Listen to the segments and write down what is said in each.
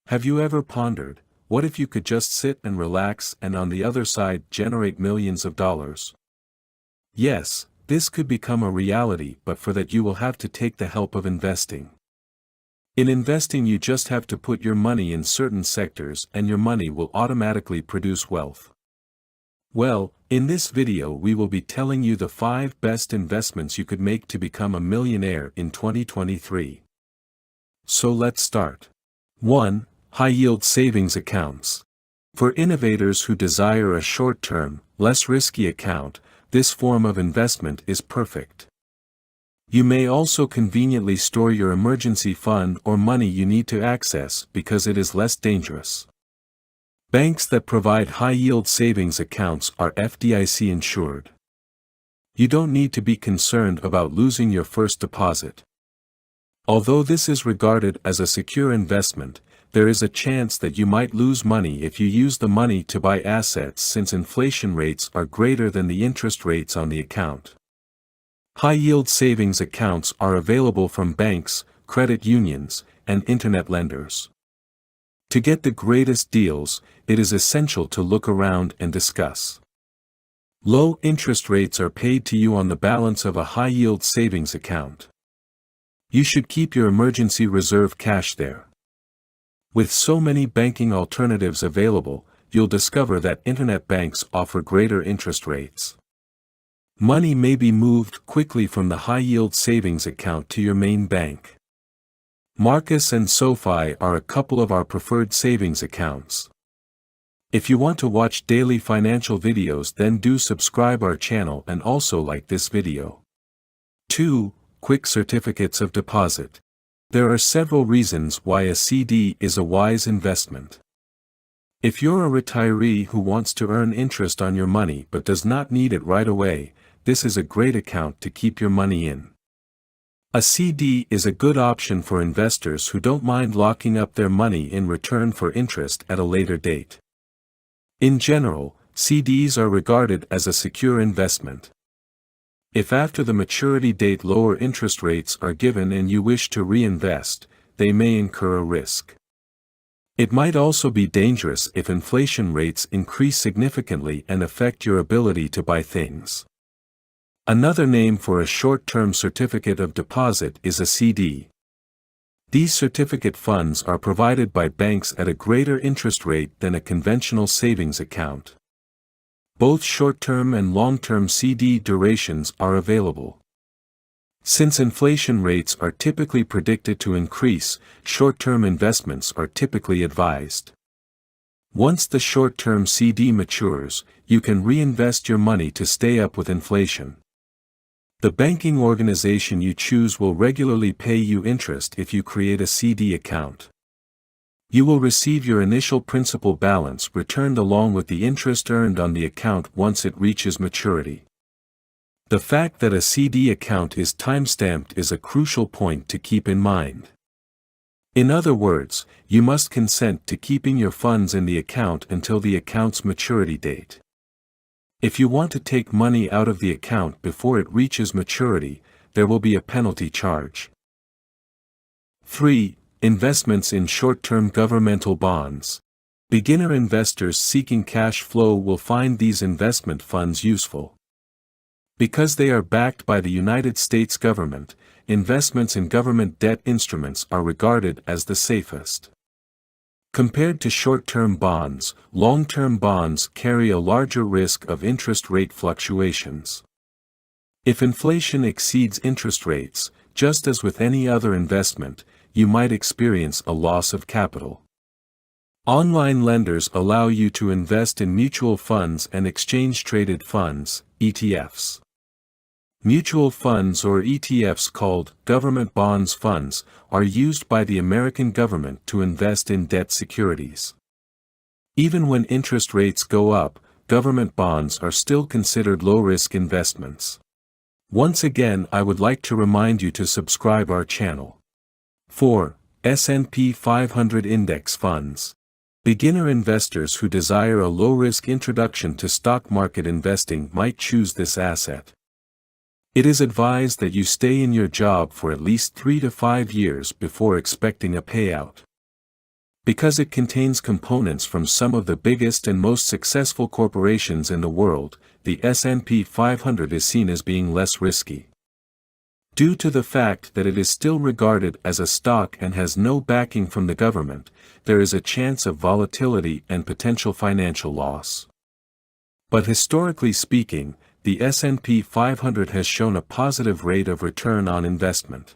Have you ever pondered, what if you could just sit and relax and on the other side generate millions of dollars? Yes, this could become a reality, but for that you will have to take the help of investing. In investing, you just have to put your money in certain sectors and your money will automatically produce wealth. Well, in this video we will be telling you the 5 best investments you could make to become a millionaire in 2023. So let's start. 1. High-yield savings accounts. For innovators who desire a short-term, less risky account, this form of investment is perfect. You may also conveniently store your emergency fund or money you need to access because it is less dangerous. Banks that provide high-yield savings accounts are FDIC insured. You don't need to be concerned about losing your first deposit. Although this is regarded as a secure investment, there is a chance that you might lose money if you use the money to buy assets, since inflation rates are greater than the interest rates on the account. High-yield savings accounts are available from banks, credit unions, and internet lenders. To get the greatest deals, it is essential to look around and discuss. Low interest rates are paid to you on the balance of a high-yield savings account. You should keep your emergency reserve cash there. With so many banking alternatives available, you'll discover that internet banks offer greater interest rates. Money may be moved quickly from the high-yield savings account to your main bank. Marcus and SoFi are a couple of our preferred savings accounts. If you want to watch daily financial videos, then do subscribe our channel and also like this video. 2. Quick certificates of deposit. There are several reasons why a CD is a wise investment. If you're a retiree who wants to earn interest on your money but does not need it right away, this is a great account to keep your money in. A CD is a good option for investors who don't mind locking up their money in return for interest at a later date. In general, CDs are regarded as a secure investment. If after the maturity date lower interest rates are given and you wish to reinvest, they may incur a risk. It might also be dangerous if inflation rates increase significantly and affect your ability to buy things. Another name for a short-term certificate of deposit is a CD. These certificate funds are provided by banks at a greater interest rate than a conventional savings account. Both short-term and long-term CD durations are available. Since inflation rates are typically predicted to increase, short-term investments are typically advised. Once the short-term CD matures, you can reinvest your money to stay up with inflation. The banking organization you choose will regularly pay you interest if you create a CD account. You will receive your initial principal balance returned along with the interest earned on the account once it reaches maturity. The fact that a CD account is time-stamped is a crucial point to keep in mind. In other words, you must consent to keeping your funds in the account until the account's maturity date. If you want to take money out of the account before it reaches maturity, there will be a penalty charge. 3. Investments in short-term governmental bonds. Beginner investors seeking cash flow will find these investment funds useful. Because they are backed by the United States government, investments in government debt instruments are regarded as the safest. Compared to short-term bonds, long-term bonds carry a larger risk of interest rate fluctuations. If inflation exceeds interest rates, just as with any other investment, you might experience a loss of capital. Online lenders allow you to invest in mutual funds and exchange-traded funds, ETFs. Mutual funds or ETFs, called government bonds funds, are used by the American government to invest in debt securities. Even when interest rates go up, government bonds are still considered low-risk investments. Once again, I would like to remind you to subscribe our channel. 4. S&P 500 Index Funds. Beginner investors who desire a low-risk introduction to stock market investing might choose this asset. It is advised that you stay in your job for at least 3 to 5 years before expecting a payout. Because it contains components from some of the biggest and most successful corporations in the world, the S&P 500 is seen as being less risky. Due to the fact that it is still regarded as a stock and has no backing from the government, there is a chance of volatility and potential financial loss. But historically speaking, the S&P 500 has shown a positive rate of return on investment.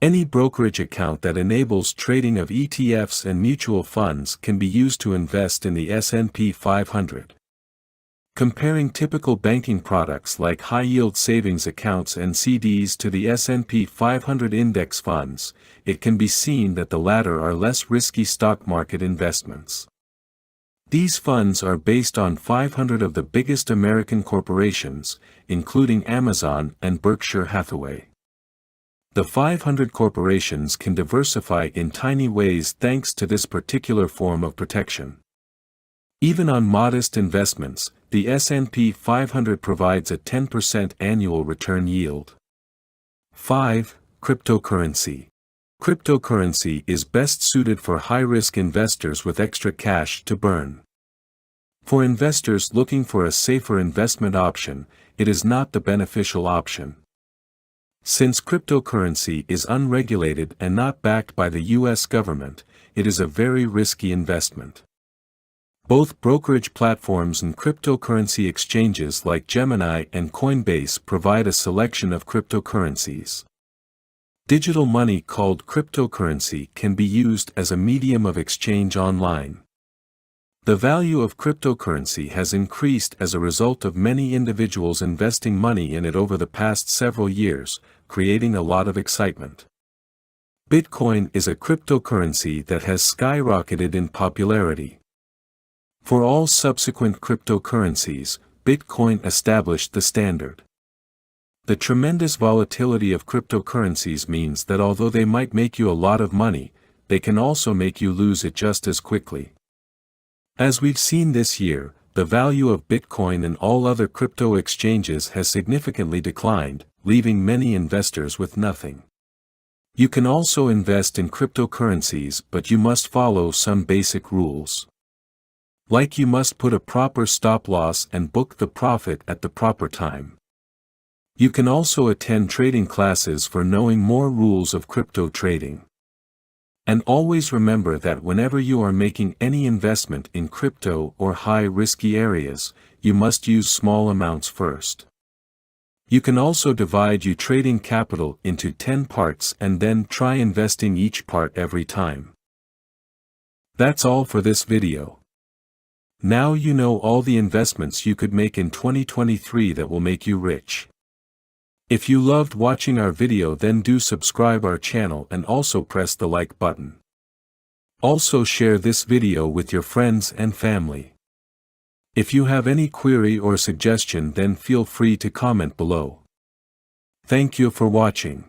Any brokerage account that enables trading of ETFs and mutual funds can be used to invest in the S&P 500. Comparing typical banking products like high-yield savings accounts and CDs to the S&P 500 index funds, it can be seen that the latter are less risky stock market investments. These funds are based on 500 of the biggest American corporations, including Amazon and Berkshire Hathaway. The 500 corporations can diversify in tiny ways thanks to this particular form of protection. Even on modest investments, the S&P 500 provides a 10% annual return yield. 5. Cryptocurrency. Cryptocurrency is best suited for high-risk investors with extra cash to burn. For investors looking for a safer investment option, it is not the beneficial option. Since cryptocurrency is unregulated and not backed by the U.S. government, it is a very risky investment. Both brokerage platforms and cryptocurrency exchanges like Gemini and Coinbase provide a selection of cryptocurrencies. Digital money called cryptocurrency can be used as a medium of exchange online. The value of cryptocurrency has increased as a result of many individuals investing money in it over the past several years, creating a lot of excitement. Bitcoin is a cryptocurrency that has skyrocketed in popularity. For all subsequent cryptocurrencies, Bitcoin established the standard. The tremendous volatility of cryptocurrencies means that although they might make you a lot of money, they can also make you lose it just as quickly. As we've seen this year, the value of Bitcoin and all other crypto exchanges has significantly declined, leaving many investors with nothing. You can also invest in cryptocurrencies, but you must follow some basic rules. Like you must put a proper stop loss and book the profit at the proper time. You can also attend trading classes for knowing more rules of crypto trading. And always remember that whenever you are making any investment in crypto or high-risky areas, you must use small amounts first. You can also divide your trading capital into 10 parts and then try investing each part every time. That's all for this video. Now you know all the investments you could make in 2023 that will make you rich. If you loved watching our video, then do subscribe our channel and also press the like button. Also share this video with your friends and family. If you have any query or suggestion, then feel free to comment below. Thank you for watching.